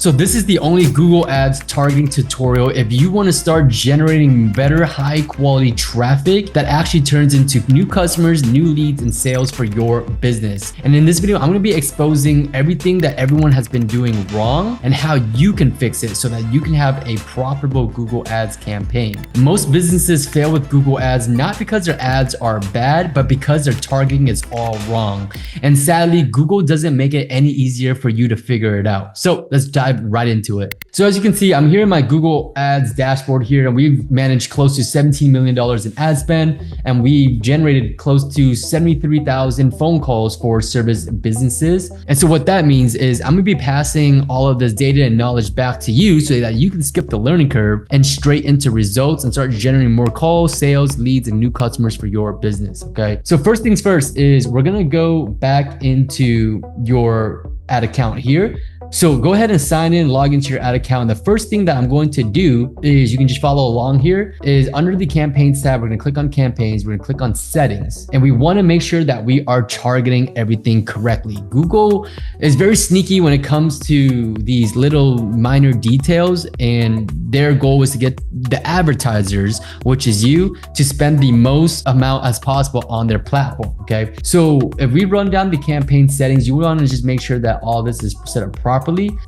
So this is the only Google Ads targeting tutorial if you want to start generating better high quality traffic that actually turns into new customers, new leads, and sales for your business. And in this video, I'm going to be exposing everything that everyone has been doing wrong and how you can fix it so that you can have a profitable Google Ads campaign. Most businesses fail with Google Ads not because their ads are bad, but because their targeting is all wrong. And sadly, Google doesn't make it any easier for you to figure it out. So let's dive right into it. So as you can see, I'm here in my Google Ads dashboard here, and we've managed close to $17 million in ad spend, and we've generated close to 73,000 phone calls for service businesses. And so what that means is I'm gonna be passing all of this data and knowledge back to you so that you can skip the learning curve and straight into results and start generating more calls, sales, leads, and new customers for your business, okay? So first things first is we're gonna go back into your ad account here. So go ahead and sign in, log into your ad account. And the first thing that I'm going to do is, you can just follow along here, is under the campaigns tab, we're gonna click on campaigns, we're gonna click on settings. And we wanna make sure that we are targeting everything correctly. Google is very sneaky when it comes to these little minor details, and their goal is to get the advertisers, which is you, to spend the most amount as possible on their platform, okay? So if we run down the campaign settings, you wanna just make sure that all this is set up properly.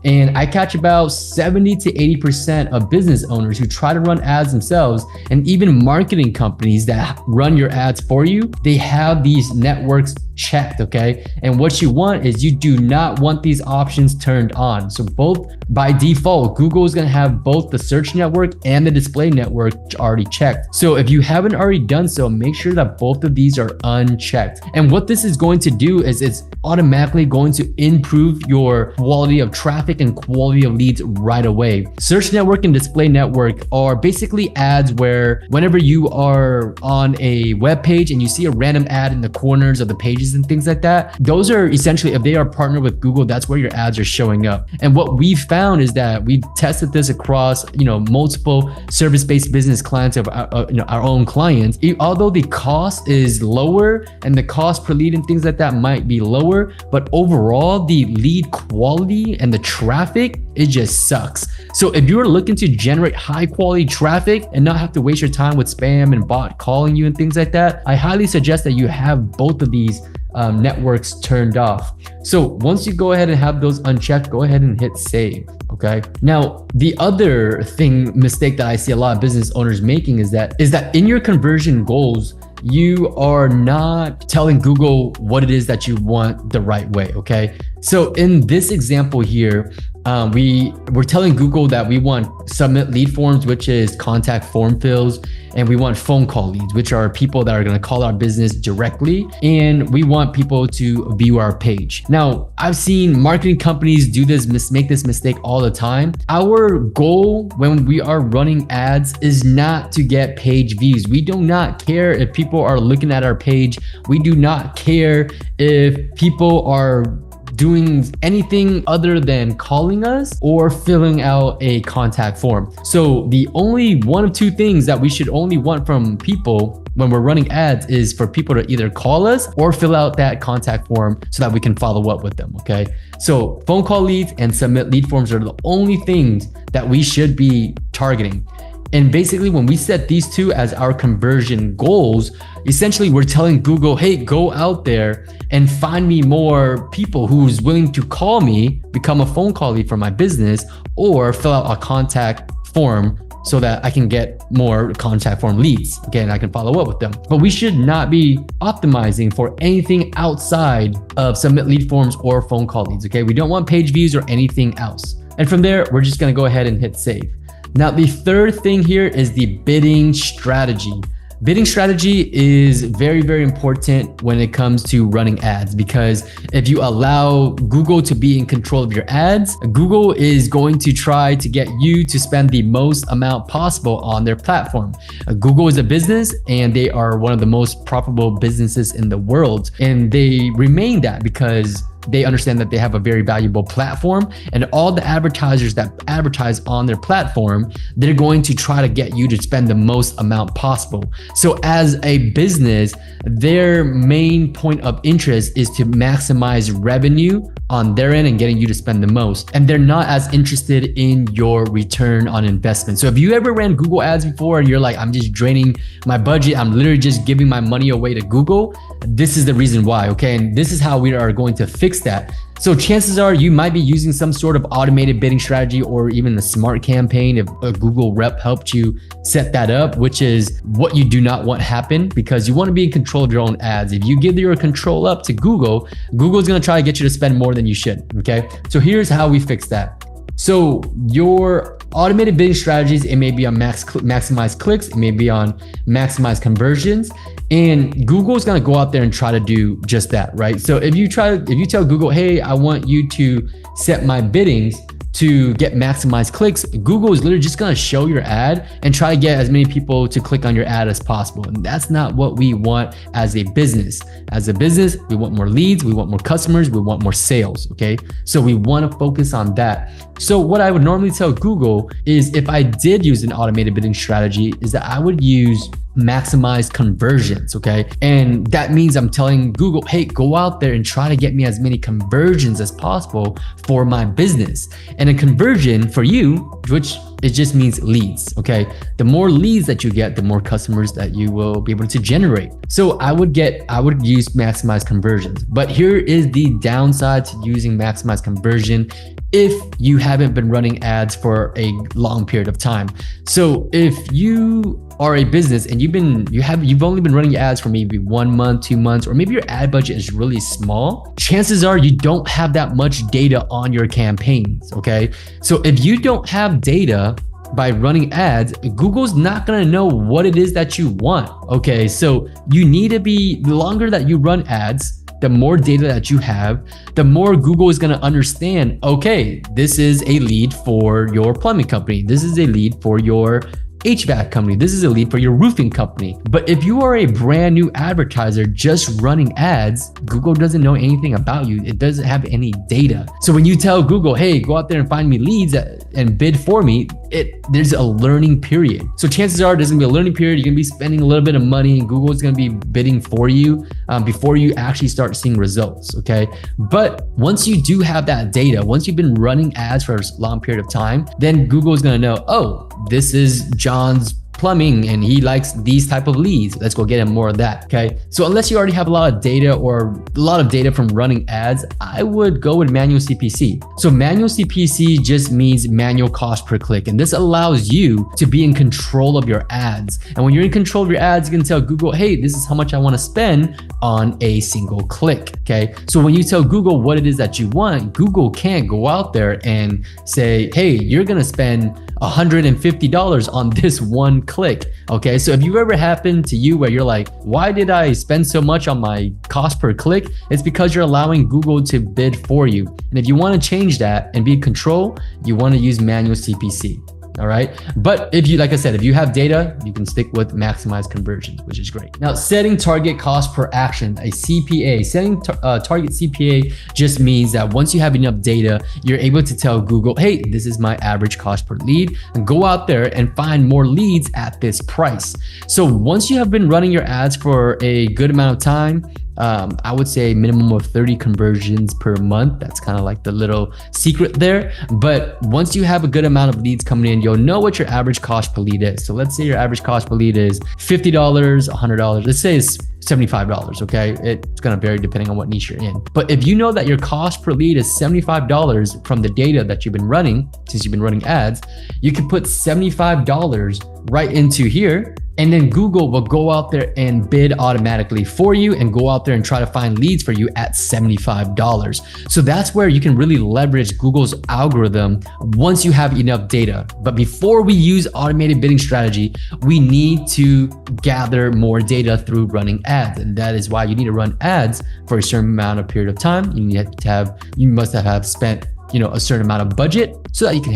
And I catch about 70 to 80% of business owners who try to run ads themselves, and even marketing companies that run your ads for you, they have these networks checked, okay? And what you want is, you do not want these options turned on. So both, by default, Google is gonna have both the search network and the display network already checked. So if you haven't already done so, make sure that both of these are unchecked. And what this is going to do is it's automatically going to improve your quality of traffic and quality of leads right away. Search network and display network are basically ads where whenever you are on a web page and you see a random ad in the corners of the pages and things like that, those are essentially, if they are partnered with Google, that's where your ads are showing up. And what we've found is that we've tested this across, multiple service-based business clients of our own clients. Although the cost is lower and the cost per lead and things like that might be lower, but overall the lead quality and the traffic, it just sucks. So if you're looking to generate high quality traffic and not have to waste your time with spam and bot calling you and things like that, I highly suggest that you have both of these networks turned off. So once you go ahead and have those unchecked, go ahead and hit save. Okay. Now, the other mistake that I see a lot of business owners making is that in your conversion goals, you are not telling Google what it is that you want the right way. Okay. So in this example here, we're telling Google that we want submit lead forms, which is contact form fills, and we want phone call leads, which are people that are going to call our business directly, and we want people to view our page. Now, I've seen marketing companies do this, make this mistake all the time. Our goal when we are running ads is not to get page views. We do not care if people are looking at our page. We do not care if people are doing anything other than calling us or filling out a contact form. So the only one of two things that we should only want from people when we're running ads is for people to either call us or fill out that contact form so that we can follow up with them, okay? So phone call leads and submit lead forms are the only things that we should be targeting. And basically, when we set these two as our conversion goals, essentially we're telling Google, hey, go out there and find me more people who's willing to call me, become a phone call lead for my business, or fill out a contact form so that I can get more contact form leads. Again, I can follow up with them. But we should not be optimizing for anything outside of submit lead forms or phone call leads, okay? We don't want page views or anything else. And from there, we're just gonna go ahead and hit save. Now, the third thing here is the bidding strategy. Bidding strategy is very, very important when it comes to running ads, because if you allow Google to be in control of your ads, Google is going to try to get you to spend the most amount possible on their platform. Google is a business, and they are one of the most profitable businesses in the world. And they remain that because they understand that they have a very valuable platform, and all the advertisers that advertise on their platform, they're going to try to get you to spend the most amount possible. So as a business, their main point of interest is to maximize revenue on their end and getting you to spend the most. And they're not as interested in your return on investment. So if you ever ran Google ads before and you're like, I'm just draining my budget, I'm literally just giving my money away to Google, this is the reason why, okay? And this is how we are going to fix that. So chances are you might be using some sort of automated bidding strategy or even a smart campaign if a Google rep helped you set that up, which is what you do not want happen, because you want to be in control of your own ads. If you give your control up to Google, Google's going to try to get you to spend more than you should, okay? So here's how we fix that. So your automated bidding strategies, it may be on maximize clicks, it may be on maximize conversions, and Google's gonna go out there and try to do just that, right? So if you tell Google, hey, I want you to set my biddings to get maximized clicks, Google is literally just gonna show your ad and try to get as many people to click on your ad as possible. And that's not what we want as a business. As a business, we want more leads, we want more customers, we want more sales, okay? So we wanna focus on that. So what I would normally tell Google is, if I did use an automated bidding strategy, is that I would use maximize conversions, okay? And that means I'm telling Google, hey, go out there and try to get me as many conversions as possible for my business. And a conversion for you, which it just means leads, okay? The more leads that you get, the more customers that you will be able to generate. So I would use maximize conversions. But here is the downside to using maximize conversion if you haven't been running ads for a long period of time. So if you are a business and you've only been running ads for maybe 1 month, 2 months, or maybe your ad budget is really small, chances are you don't have that much data on your campaigns, okay? So if you don't have data by running ads, Google's not gonna know what it is that you want, okay? So you need to be, the longer that you run ads, the more data that you have, the more Google is gonna understand, okay, this is a lead for your plumbing company. This is a lead for your HVAC company. This is a lead for your roofing company. But if you are a brand new advertiser just running ads, Google doesn't know anything about you. It doesn't have any data. So when you tell Google, hey, go out there and find me leads and bid for me, there's a learning period. So chances are there's gonna be a learning period. You're gonna be spending a little bit of money and Google's gonna be bidding for you before you actually start seeing results, okay? But once you do have that data, once you've been running ads for a long period of time, then Google's gonna know, oh, this is John's plumbing and he likes these type of leads. Let's go get him more of that, okay? So unless you already have a lot of data or a lot of data from running ads, I would go with manual CPC. So manual CPC just means manual cost per click. And this allows you to be in control of your ads. And when you're in control of your ads, you can tell Google, hey, this is how much I want to spend on a single click, okay? So when you tell Google what it is that you want, Google can't go out there and say, hey, you're gonna spend $150 on this one click, okay? So if you ever happened to you where you're like, why did I spend so much on my cost per click? It's because you're allowing Google to bid for you. And if you want to change that and be in control, you want to use manual CPC. All right. But if you, like I said, if you have data, you can stick with maximize conversions, which is great. Now, setting target cost per action, a CPA. Setting target CPA just means that once you have enough data, you're able to tell Google, hey, this is my average cost per lead, and go out there and find more leads at this price. So once you have been running your ads for a good amount of time, I would say minimum of 30 conversions per month. That's kind of like the little secret there. But once you have a good amount of leads coming in, you'll know what your average cost per lead is. So let's say your average cost per lead is $50, $100. Let's say it's $75, okay? It's gonna vary depending on what niche you're in. But if you know that your cost per lead is $75 from the data that you've been running, since you've been running ads, you can put $75 right into here, and then Google will go out there and bid automatically for you and go out there and try to find leads for you at $75. So that's where you can really leverage Google's algorithm once you have enough data. But before we use automated bidding strategy, we need to gather more data through running ads. And that is why you need to run ads for a certain amount of period of time. You must have spent, a certain amount of budget so that you can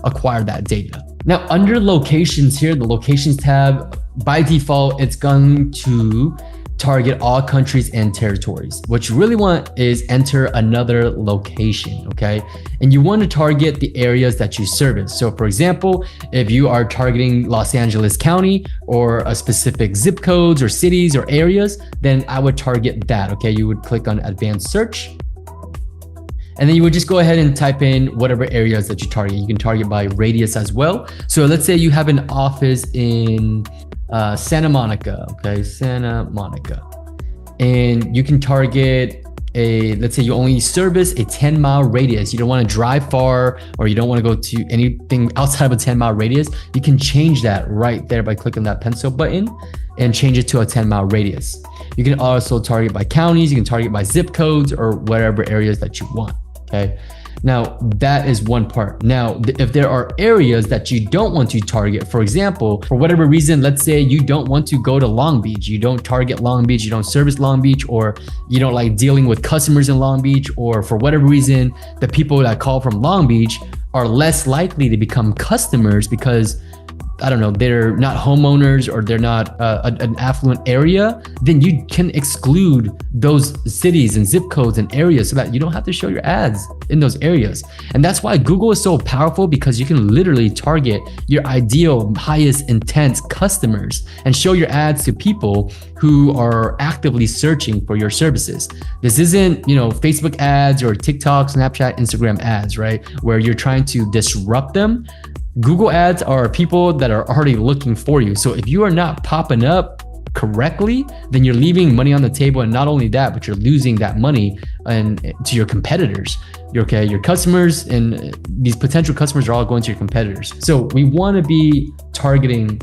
acquire that data. Now, under locations here, the locations tab, by default, it's going to target all countries and territories. What you really want is enter another location, okay? And you want to target the areas that you service. So for example, if you are targeting Los Angeles County or a specific zip codes or cities or areas, then I would target that, okay? You would click on advanced search. And then you would just go ahead and type in whatever areas that you target. You can target by radius as well. So let's say you have an office in Santa Monica, okay, Santa Monica. And you can target let's say you only service a 10-mile radius. You don't want to drive far, or you don't want to go to anything outside of a 10-mile radius. You can change that right there by clicking that pencil button and change it to a 10-mile radius. You can also target by counties, you can target by zip codes or whatever areas that you want, okay? Now, that is one part. Now, if there are areas that you don't want to target, for example, for whatever reason, let's say you don't want to go to Long Beach, you don't target Long Beach, you don't service Long Beach, or you don't like dealing with customers in Long Beach, or for whatever reason, the people that call from Long Beach are less likely to become customers because, I don't know, they're not homeowners or they're not an affluent area, then you can exclude those cities and zip codes and areas so that you don't have to show your ads in those areas. And that's why Google is so powerful, because you can literally target your ideal highest intent customers and show your ads to people who are actively searching for your services. This isn't, Facebook ads or TikTok, Snapchat, Instagram ads, right? Where you're trying to disrupt them. Google ads are people that are already looking for you. So if you are not popping up correctly, then you're leaving money on the table. And not only that, but you're losing that money to your competitors. Your customers and these potential customers are all going to your competitors. So we want to be targeting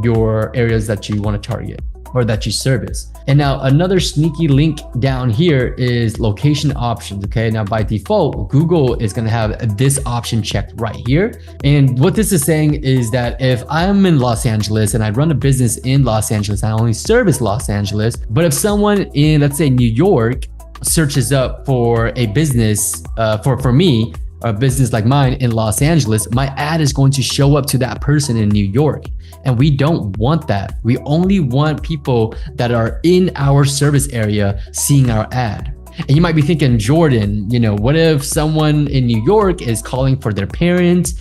your areas that you want to target or that you service. And now another sneaky link down here is location options, okay? Now by default, Google is gonna have this option checked right here. And what this is saying is that if I'm in Los Angeles and I run a business in Los Angeles, I only service Los Angeles, but if someone in, let's say, New York searches up for a business, for me, a business like mine in Los Angeles, my ad is going to show up to that person in New York. And we don't want that. We only want people that are in our service area seeing our ad. And you might be thinking, Jordan, what if someone in New York is calling for their parents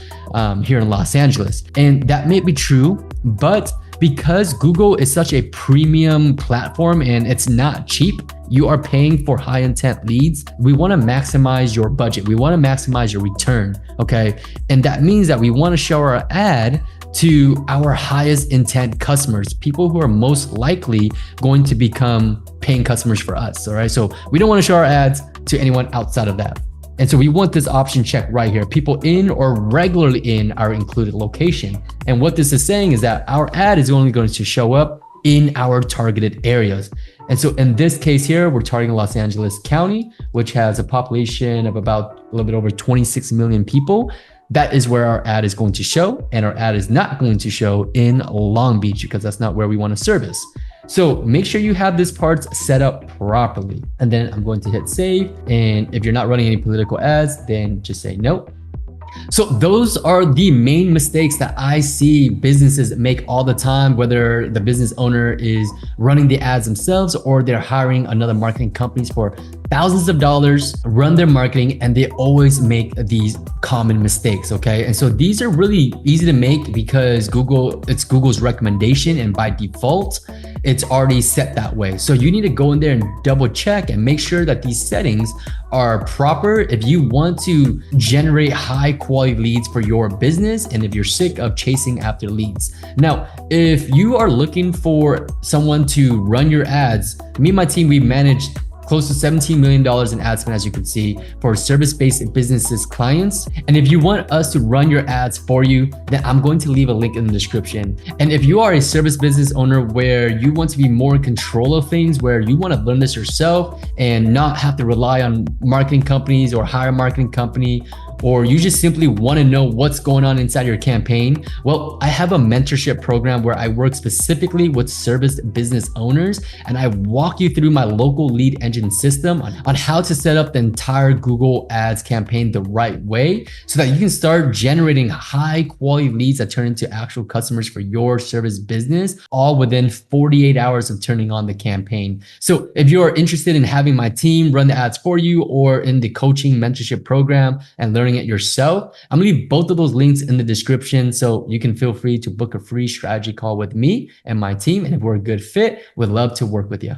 here in Los Angeles? And that may be true, but because Google is such a premium platform and it's not cheap, you are paying for high intent leads. We want to maximize your budget. We want to maximize your return, okay? And that means that we want to show our ad to our highest intent customers, people who are most likely going to become paying customers for us, all right? So we don't want to show our ads to anyone outside of that. And so we want this option checked right here. People in or regularly in our included location. And what this is saying is that our ad is only going to show up in our targeted areas. And so in this case here, we're targeting Los Angeles County, which has a population of about a little bit over 26 million people. That is where our ad is going to show, and our ad is not going to show in Long Beach because that's not where we want to service. So make sure you have this part set up properly. And then I'm going to hit save. And if you're not running any political ads, then just say no. So those are the main mistakes that I see businesses make all the time, whether the business owner is running the ads themselves or they're hiring another marketing companies for thousands of dollars, run their marketing, and they always make these common mistakes, okay? And so these are really easy to make because it's Google's recommendation, and by default, it's already set that way. So you need to go in there and double check and make sure that these settings are proper if you want to generate high quality leads for your business and if you're sick of chasing after leads. Now, if you are looking for someone to run your ads, me and my team, we managed close to $17 million in ad spend, as you can see, for service-based businesses clients. And if you want us to run your ads for you, then I'm going to leave a link in the description. And if you are a service business owner where you want to be more in control of things, where you want to learn this yourself and not have to rely on marketing companies or hire a marketing company, or you just simply want to know what's going on inside your campaign, well, I have a mentorship program where I work specifically with service business owners, and I walk you through my local lead engine system on how to set up the entire Google Ads campaign the right way so that you can start generating high quality leads that turn into actual customers for your service business, all within 48 hours of turning on the campaign. So if you're interested in having my team run the ads for you, or in the coaching mentorship program and learning it yourself, I'm gonna leave both of those links in the description so you can feel free to book a free strategy call with me and my team. And if we're a good fit, we'd love to work with you.